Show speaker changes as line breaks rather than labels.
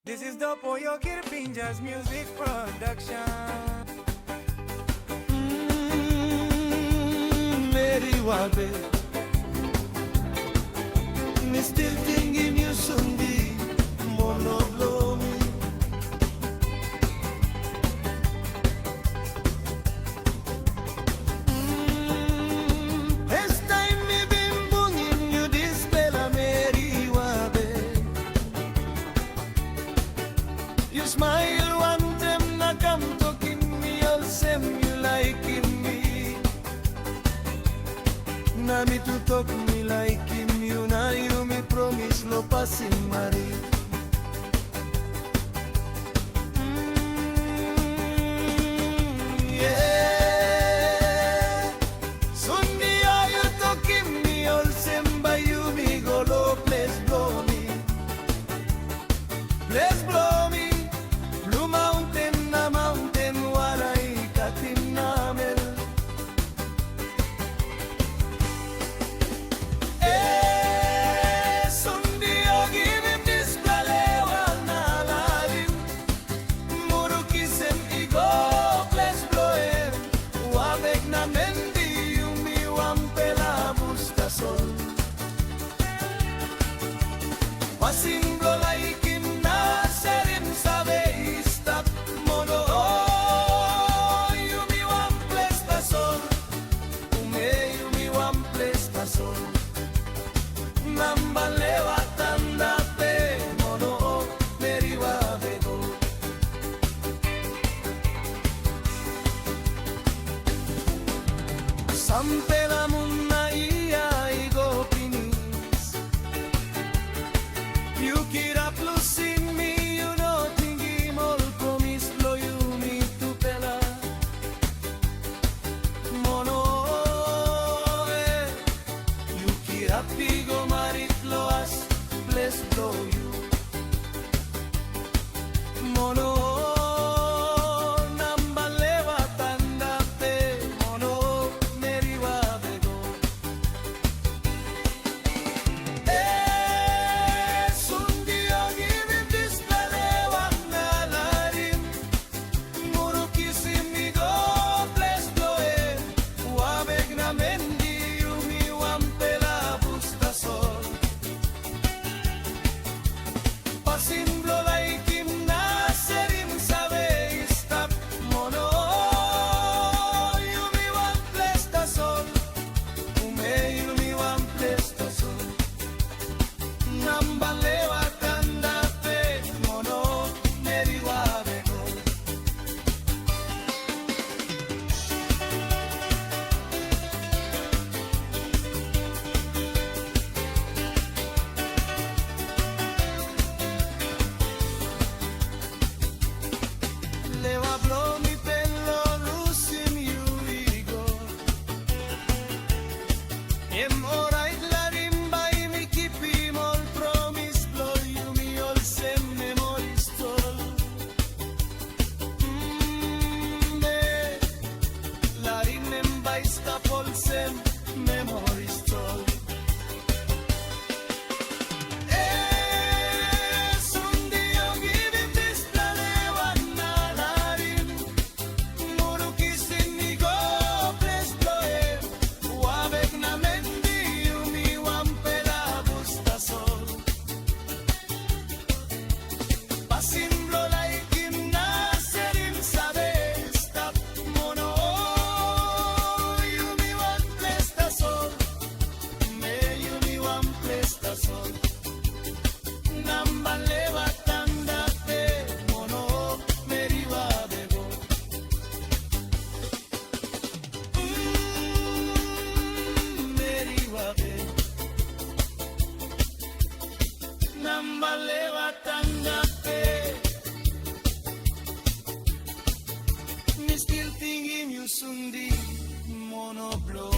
This is the Poyo Kirpinjas music production.
Mary Wabe, me still thinking you Sundi, monoblow me. It's time me been bunging you this bella Mary Wabe. You smile one time na come talking me, all same you liking me. Na me to talk me like him, you na you me promise no passing Mari. Yeah. Sunday are you talking me, all same by you me go low, please blow me. Please blow me. Blue mountain na mountain, walay katim namin. Passing blow like him na serin sabe stop mono. Oh, you me one place ta sol, you me one place ta sol. Namba lewatan date mono Mary Wabe go. Sampai lamun na iya igo pinis. You keep up losing me, you know thinking all promise blow you me to pela. Mono, you keep up pigo marit loas, bless blow you. Mono, namba lewatan date, mono Mary Wabe go. Le va blow mi pelo, losing you ego. Alright, let him buy me, keep him all promise, blow you me all same memories told. Let him buy stop all same memories told. Namba lewatan date, me still thinking you Sundi, mono blow.